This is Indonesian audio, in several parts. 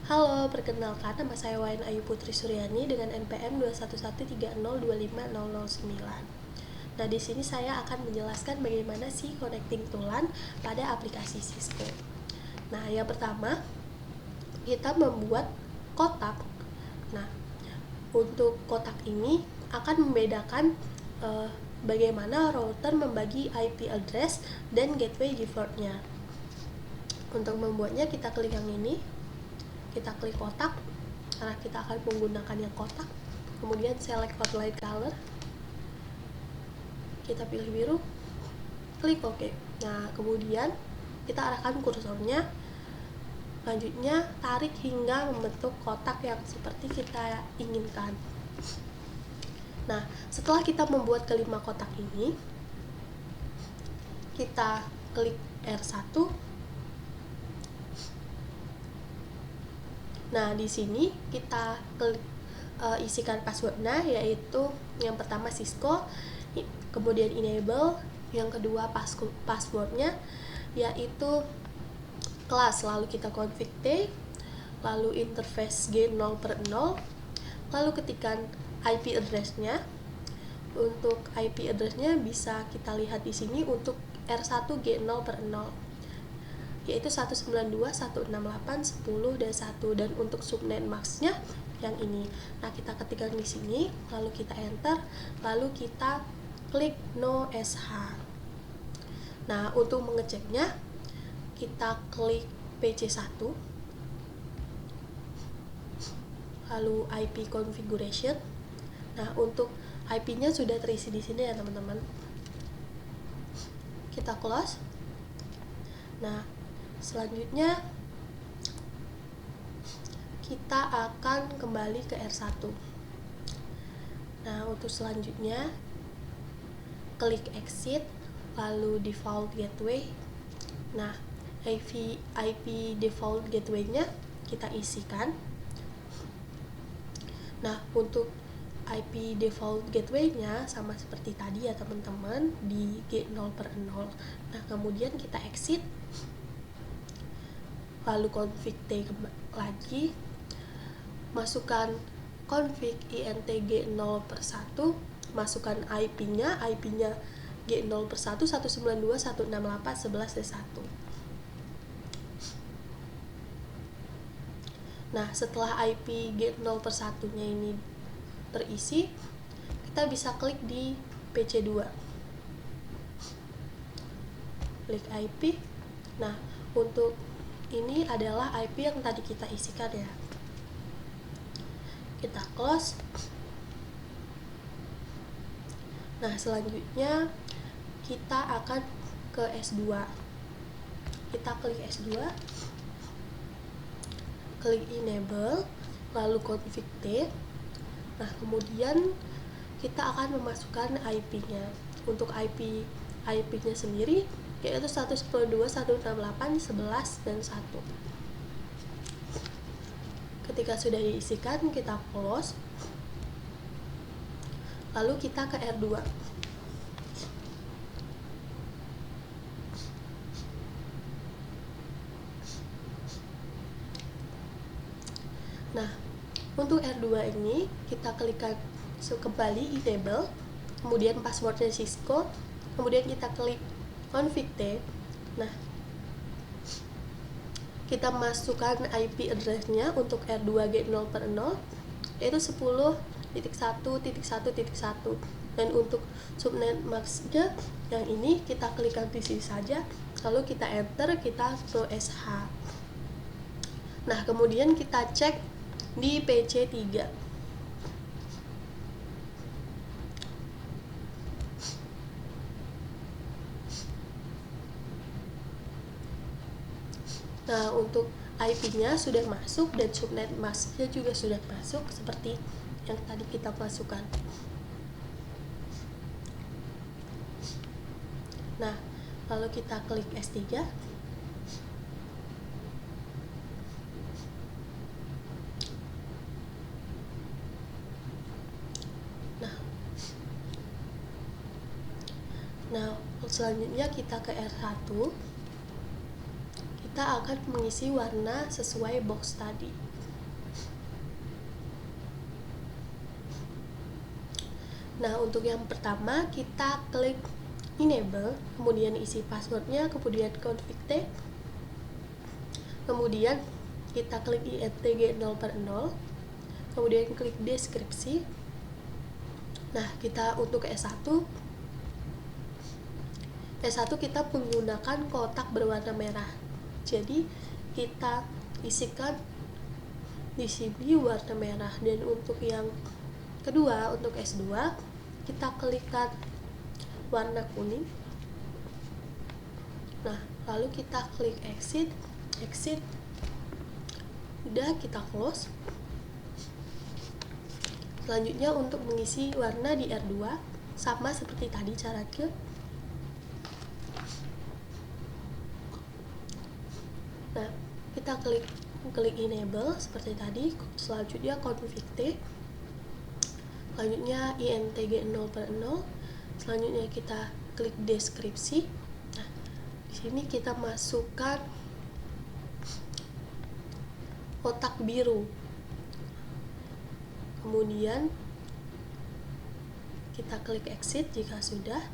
Halo, perkenalkan nama saya Wayan Ayu Putri Suryani dengan NPM 21130250009. Nah, di sini saya akan menjelaskan bagaimana sih connecting to LAN pada aplikasi Cisco. Nah, yang pertama, kita membuat kotak. Nah, untuk kotak ini akan membedakan bagaimana router membagi IP address dan gateway defaultnya. Untuk membuatnya, kita klik yang ini. Kita klik kotak karena kita akan menggunakan yang kotak, kemudian select outline color, kita pilih biru, klik OK. Nah, kemudian kita arahkan kursornya, selanjutnya tarik hingga membentuk kotak yang seperti kita inginkan. Nah, setelah kita membuat kelima kotak ini, kita klik R1. Nah, di sini kita klik isikan passwordnya, yaitu yang pertama Cisco, kemudian enable, yang kedua passwordnya yaitu kelas, lalu kita config T, lalu interface G0/0, lalu ketikkan IP address-nya. Untuk IP address-nya bisa kita lihat di sini untuk R1 G0/0 yaitu 192.168.10 dan 1, dan untuk subnet mask-nya yang ini. Nah, kita ketikkan di sini, lalu kita enter, lalu kita klik no SH. Nah, untuk mengeceknya kita klik PC1, lalu IP configuration. Nah, untuk IP-nya sudah terisi di sini ya teman-teman. Kita close. Nah, selanjutnya kita akan kembali ke R1. Nah, untuk selanjutnya klik exit, lalu default gateway. Nah, IP default gateway-nya kita isikan. Nah, untuk IP default gateway-nya sama seperti tadi ya teman-teman, di G0/0. Nah, kemudian kita exit, lalu config T lagi, masukkan config int G0/1, masukkan IP-nya G0/1 192.168.11 dan 1. Nah, setelah IP G0/1-nya ini terisi, kita bisa klik di PC2, klik IP. Nah, untuk ini adalah IP yang tadi kita isikan ya. Kita close. Nah, selanjutnya kita akan ke S2. Kita klik S2, klik enable, lalu config T. Nah, kemudian kita akan memasukkan IP-nya. Untuk IP-nya sendiri yaitu 192.168.11 dan 1. Ketika sudah diisikan, kita close, lalu kita ke R2. Nah, untuk R2 ini kita klikkan kembali enable, kemudian passwordnya Cisco, kemudian kita klik config T. Nah, kita masukkan IP address-nya untuk R2 G0/0 yaitu 10.1.1.1, dan untuk subnet mask-nya yang ini kita klikkan di sini saja, lalu kita enter, kita pro SH. Nah, kemudian kita cek di PC3. Nah, untuk IP-nya sudah masuk dan subnet mask-nya juga sudah masuk seperti yang tadi kita masukkan. Nah, lalu kita klik S3. Nah, selanjutnya kita ke R1. Kita akan mengisi warna sesuai box tadi. Nah, untuk yang pertama kita klik enable, kemudian isi passwordnya, kemudian config, kemudian kita klik INTG 0/0, kemudian klik deskripsi. Nah, kita untuk S1 kita menggunakan kotak berwarna merah. Jadi kita isikan di sini warna merah. Dan untuk yang kedua, untuk S2 kita klikkan warna kuning. Nah, lalu kita klik exit. Udah, kita close. Selanjutnya untuk mengisi warna di R2 sama seperti tadi caranya. Nah, kita klik enable seperti tadi. Selanjutnya config, selanjutnya INTG 0/0. Selanjutnya kita klik deskripsi. Nah, di sini kita masukkan kotak biru. Kemudian kita klik exit jika sudah.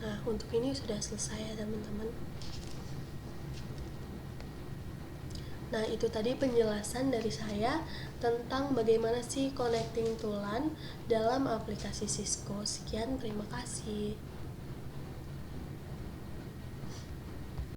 Nah, untuk ini sudah selesai ya teman-teman. Nah, itu tadi penjelasan dari saya tentang bagaimana sih connecting to LAN dalam aplikasi Cisco. Sekian, terima kasih.